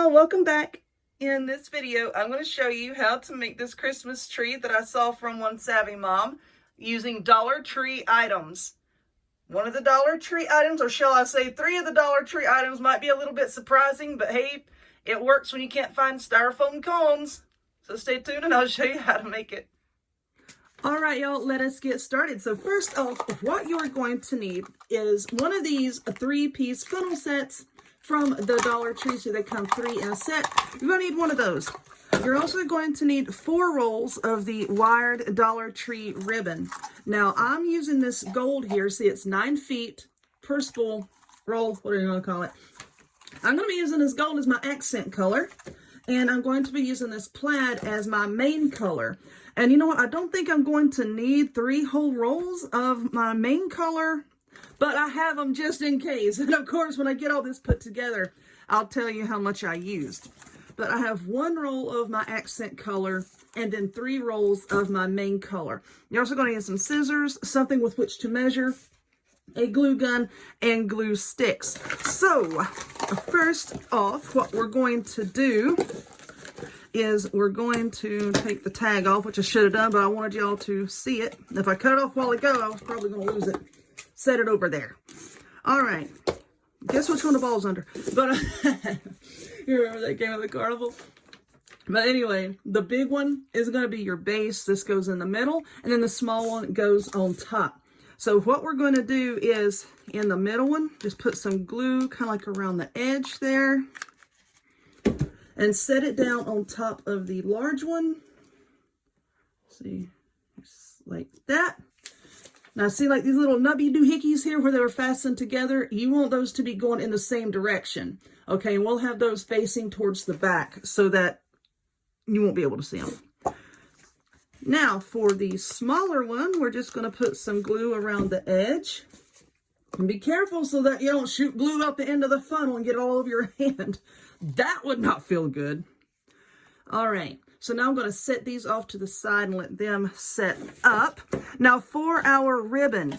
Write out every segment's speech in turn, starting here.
y'all, welcome back. In this video, I'm going to show you how to make this Christmas tree that I saw from One Savvy Mom using Dollar Tree items. One of the Dollar Tree items, or shall I say 3 of the Dollar Tree items, might be a little bit surprising, but hey, it works when you can't find styrofoam cones. So stay tuned and I'll show you how to make it. All right, y'all, let us get started. So first off, what you're going to need is one of these 3-piece funnel sets from the Dollar Tree. So they come 3 in a set. You're going to need one of those. You're also going to need 4 rolls of the wired Dollar Tree ribbon. Now, I'm using this gold here. See, it's 9 feet per spool, roll, whatever you want to call it. I'm going to be using this gold as my accent color. And I'm going to be using this plaid as my main color. And you know what? I don't think I'm going to need 3 whole rolls of my main color, but I have them just in case. And of course, when I get all this put together, I'll tell you how much I used. But I have 1 roll of my accent color and then 3 rolls of my main color. You're also going to need some scissors, something with which to measure, a glue gun, and glue sticks. So, first off, what we're going to do is we're going to take the tag off, which I should have done, but I wanted y'all to see it. If I cut it off a while ago, I was probably going to lose it. Set it over there. All right. Guess which one the ball's under. But you remember that game of the carnival? But anyway, the big one is going to be your base. This goes in the middle, and then the small one goes on top. So what we're going to do is, in the middle one, just put some glue kind of like around the edge there. And set it down on top of the large one. See, just like that. Now see, like these little nubby doohickeys here where they were fastened together, you want those to be going in the same direction. Okay, and we'll have those facing towards the back so that you won't be able to see them. Now for the smaller one, we're just going to put some glue around the edge. And be careful so that you don't shoot glue out the end of the funnel and get it all over your hand. That would not feel good. All right, so now I'm going to set these off to the side and let them set up. Now for our ribbon,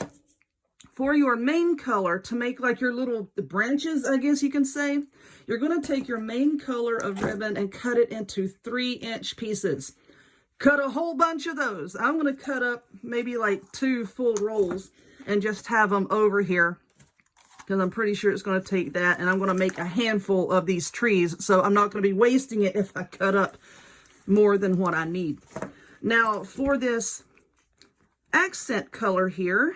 for your main color, to make like your little branches, I guess you can say, you're going to take your main color of ribbon and cut it into 3-inch pieces. Cut a whole bunch of those. I'm going to cut up maybe like 2 full rolls and just have them over here, because I'm pretty sure it's going to take that, and I'm going to make a handful of these trees, so I'm not going to be wasting it if I cut up more than what I need. Now, for this accent color here,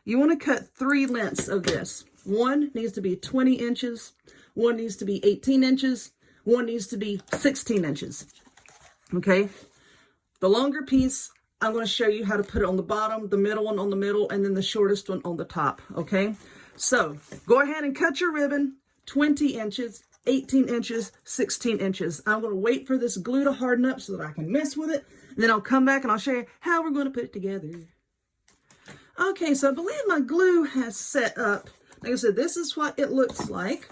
you want to cut 3 lengths of this. One needs to be 20 inches, one needs to be 18 inches, one needs to be 16 inches. Okay? The longer piece, I'm going to show you how to put it on the bottom, the middle one on the middle, and then the shortest one on the top. Okay? So, go ahead and cut your ribbon 20 inches, 18 inches, 16 inches. I'm going to wait for this glue to harden up so that I can mess with it. And then I'll come back and I'll show you how we're going to put it together. Okay, so I believe my glue has set up. Like I said, this is what it looks like.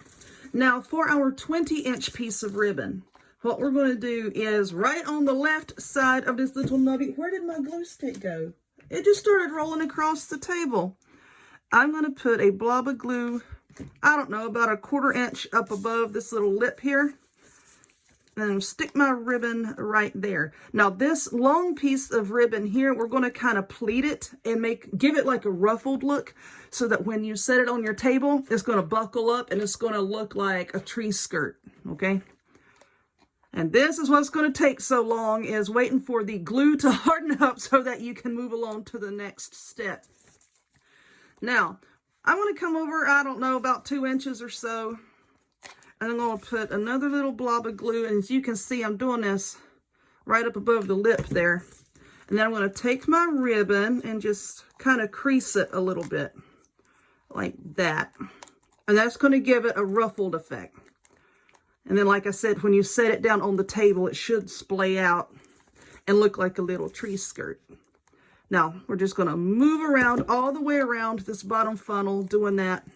Now, for our 20-inch piece of ribbon, what we're going to do is right on the left side of this little nubby. Where did my glue stick go? It just started rolling across the table. I'm going to put a blob of glue, I don't know, about a 1/4 inch up above this little lip here. And stick my ribbon right there. Now this long piece of ribbon here, we're going to kind of pleat it and give it like a ruffled look so that when you set it on your table, it's going to buckle up and it's going to look like a tree skirt, okay? And this is what's going to take so long, is waiting for the glue to harden up so that you can move along to the next step. Now, I'm going to come over, I don't know, about 2 inches or so. And I'm going to put another little blob of glue. And as you can see, I'm doing this right up above the lip there. And then I'm going to take my ribbon and just kind of crease it a little bit. Like that. And that's going to give it a ruffled effect. And then, like I said, when you set it down on the table, it should splay out and look like a little tree skirt. Now, we're just going to move around all the way around this bottom funnel, doing that.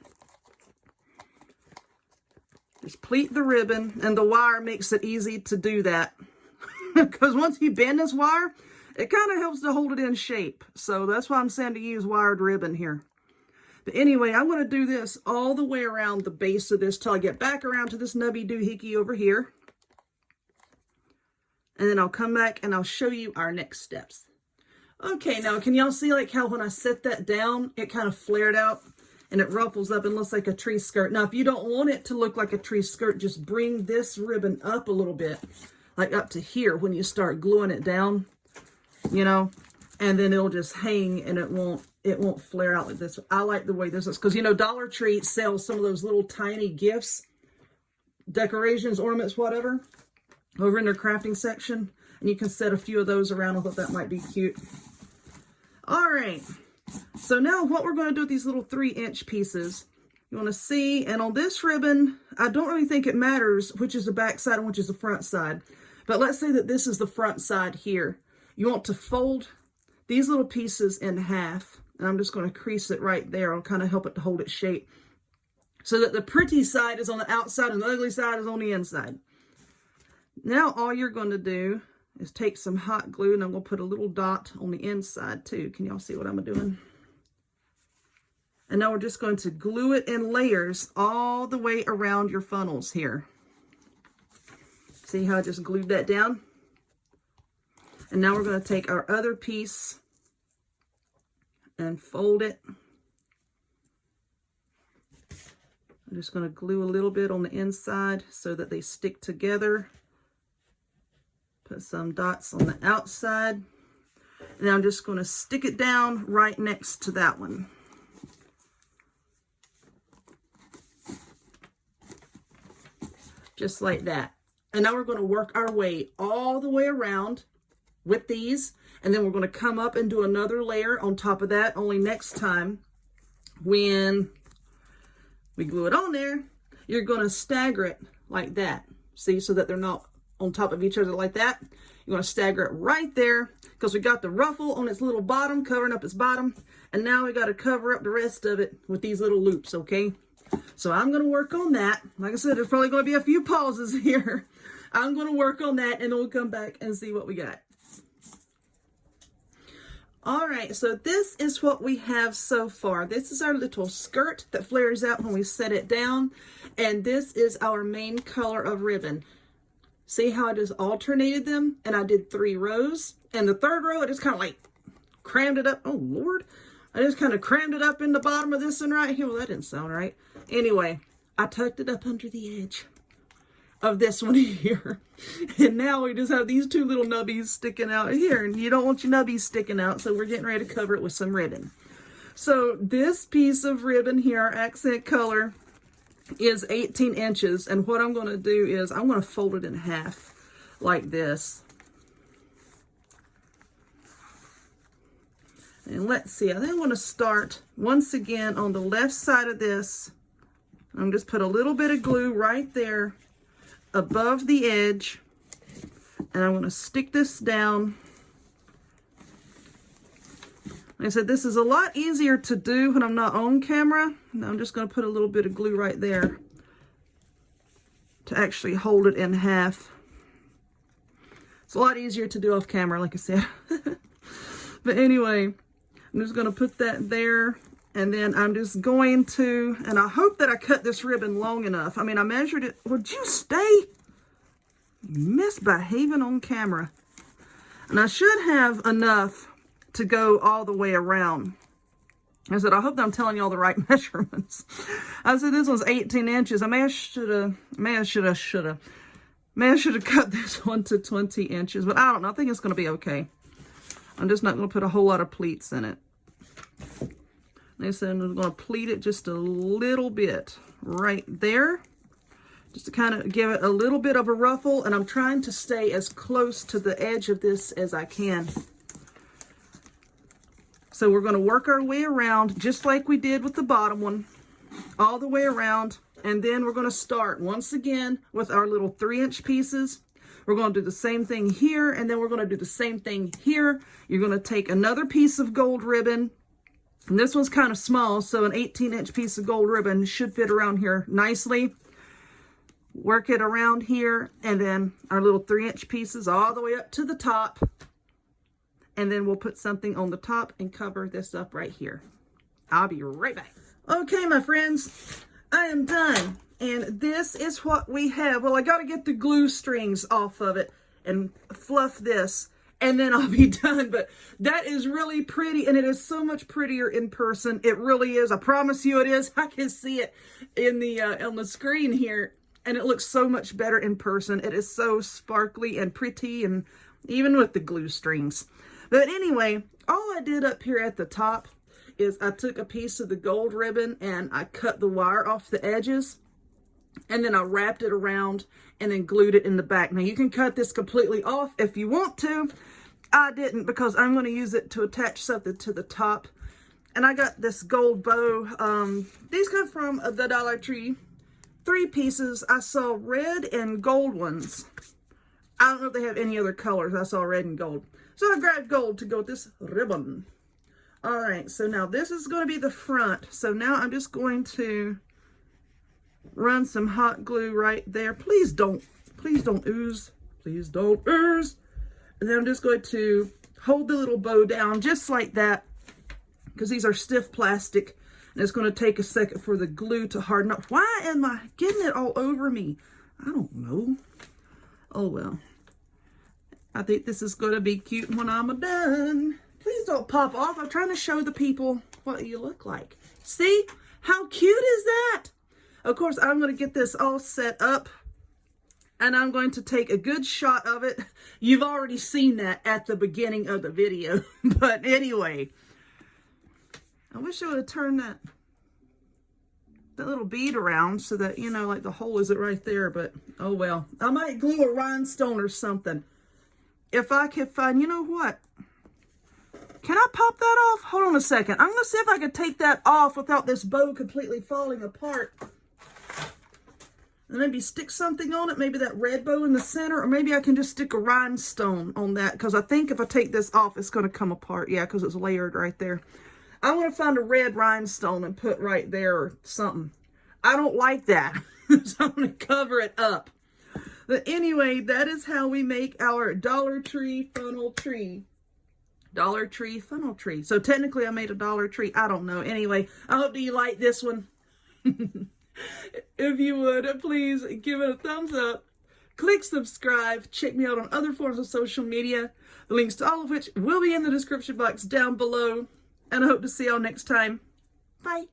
Just pleat the ribbon, and the wire makes it easy to do that. Because once you bend this wire, it kind of helps to hold it in shape. So that's why I'm saying to use wired ribbon here. But anyway, I'm going to do this all the way around the base of this till I get back around to this nubby doohickey over here. And then I'll come back and I'll show you our next steps. Okay, now can y'all see like how when I set that down, it kind of flared out and it ruffles up and looks like a tree skirt. Now, if you don't want it to look like a tree skirt, just bring this ribbon up a little bit, like up to here when you start gluing it down, you know, and then it'll just hang and it won't flare out like this. I like the way this is because, you know, Dollar Tree sells some of those little tiny gifts, decorations, ornaments, whatever, over in their crafting section. And you can set a few of those around. I thought that might be cute. All right. So now what we're going to do with these little 3-inch pieces, you want to see, and on this ribbon, I don't really think it matters which is the back side and which is the front side. But let's say that this is the front side here. You want to fold these little pieces in half. And I'm just going to crease it right there. I'll kind of help it to hold its shape. So that the pretty side is on the outside and the ugly side is on the inside. Now all you're going to do is take some hot glue, and I'm going to put a little dot on the inside too. Can y'all see what I'm doing? And now we're just going to glue it in layers all the way around your funnels here. See how I just glued that down? And now we're going to take our other piece and fold it. I'm just going to glue a little bit on the inside so that they stick together. Put some dots on the outside. And I'm just going to stick it down right next to that one. Just like that. And now we're going to work our way all the way around with these. And then we're going to come up and do another layer on top of that. Only next time when we glue it on there, you're going to stagger it like that. See, so that they're not on top of each other like that. You're going to stagger it right there because we got the ruffle on its little bottom, covering up its bottom. And now we got to cover up the rest of it with these little loops, okay? So I'm going to work on that. Like I said, there's probably going to be a few pauses here. I'm going to work on that and then we'll come back and see what we got. All right, so this is what we have so far. This is our little skirt that flares out when we set it down. And this is our main color of ribbon. See how I just alternated them? And I did 3 rows. And the 3rd row, I just kind of like crammed it up. Oh, Lord. I just kind of crammed it up in the bottom of this one right here. Well, that didn't sound right. Anyway, I tucked it up under the edge of this one here. And now we just have these 2 little nubbies sticking out here. And you don't want your nubbies sticking out, so we're getting ready to cover it with some ribbon. So this piece of ribbon here, our accent color, is 18 inches. And what I'm going to do is I'm going to fold it in half like this. And let's see, I think I'm going to start once again on the left side of this. I'm just put a little bit of glue right there above the edge. And I'm going to stick this down. Like I said, this is a lot easier to do when I'm not on camera. And I'm just going to put a little bit of glue right there to actually hold it in half. It's a lot easier to do off camera, like I said. But anyway, I'm just going to put that there. And then I'm just going to, and I hope that I cut this ribbon long enough. I mean, I measured it. Would you stay misbehaving on camera? And I should have enough to go all the way around. I said, I hope that I'm telling you all the right measurements. I said, this one's 18 inches. I may have should have cut this one to 20 inches, but I don't know. I think it's going to be okay. I'm just not going to put a whole lot of pleats in it. Like I said, I'm going to pleat it just a little bit right there, just to kind of give it a little bit of a ruffle. And I'm trying to stay as close to the edge of this as I can. So we're going to work our way around just like we did with the bottom one, all the way around. And then we're going to start once again with our little 3-inch pieces. We're going to do the same thing here, and then we're going to do the same thing here. You're going to take another piece of gold ribbon. And this one's kind of small, so an 18-inch piece of gold ribbon should fit around here nicely. Work it around here, and then our little 3-inch pieces all the way up to the top. And then we'll put something on the top and cover this up right here. I'll be right back. Okay, my friends, I am done. And this is what we have. Well, I got to get the glue strings off of it and fluff this, and then I'll be done. But that is really pretty, and it is so much prettier in person. It really is. I promise you it is. I can see it in the on the screen here, and it looks so much better in person. It is so sparkly and pretty, and even with the glue strings. But anyway, all I did up here at the top is I took a piece of the gold ribbon and I cut the wire off the edges, and then I wrapped it around and then glued it in the back. Now you can cut this completely off if you want to. I didn't, because I'm going to use it to attach something to the top. And I got this gold bow. These come from the Dollar Tree. 3 pieces. I saw red and gold ones. I don't know if they have any other colors. I saw red and gold. So I grabbed gold to go with this ribbon. All right, so now this is going to be the front. So now I'm just going to run some hot glue right there. Please don't ooze. Please don't ooze. And then I'm just going to hold the little bow down just like that, because these are stiff plastic. And it's going to take a second for the glue to harden up. Why am I getting it all over me? I don't know. Oh, well. I think this is going to be cute when I'm done. Please don't pop off. I'm trying to show the people what you look like. See? How cute is that? Of course, I'm going to get this all set up, and I'm going to take a good shot of it. You've already seen that at the beginning of the video. But anyway, I wish I would have turned that little bead around so that, you know, like the hole isn't right there. But, oh well. I might glue a rhinestone or something. If I could find, you know what? Can I pop that off? Hold on a second. I'm going to see if I can take that off without this bow completely falling apart. And maybe stick something on it. Maybe that red bow in the center. Or maybe I can just stick a rhinestone on that. Because I think if I take this off, it's going to come apart. Yeah, because it's layered right there. I want to find a red rhinestone and put right there or something. I don't like that. So I'm going to cover it up. But anyway, that is how we make our Dollar Tree funnel tree. Dollar Tree funnel tree. So technically I made a Dollar Tree. I don't know. Anyway, I hope you like this one. If you would, please give it a thumbs up. Click subscribe. Check me out on other forms of social media. The links to all of which will be in the description box down below. And I hope to see y'all next time. Bye.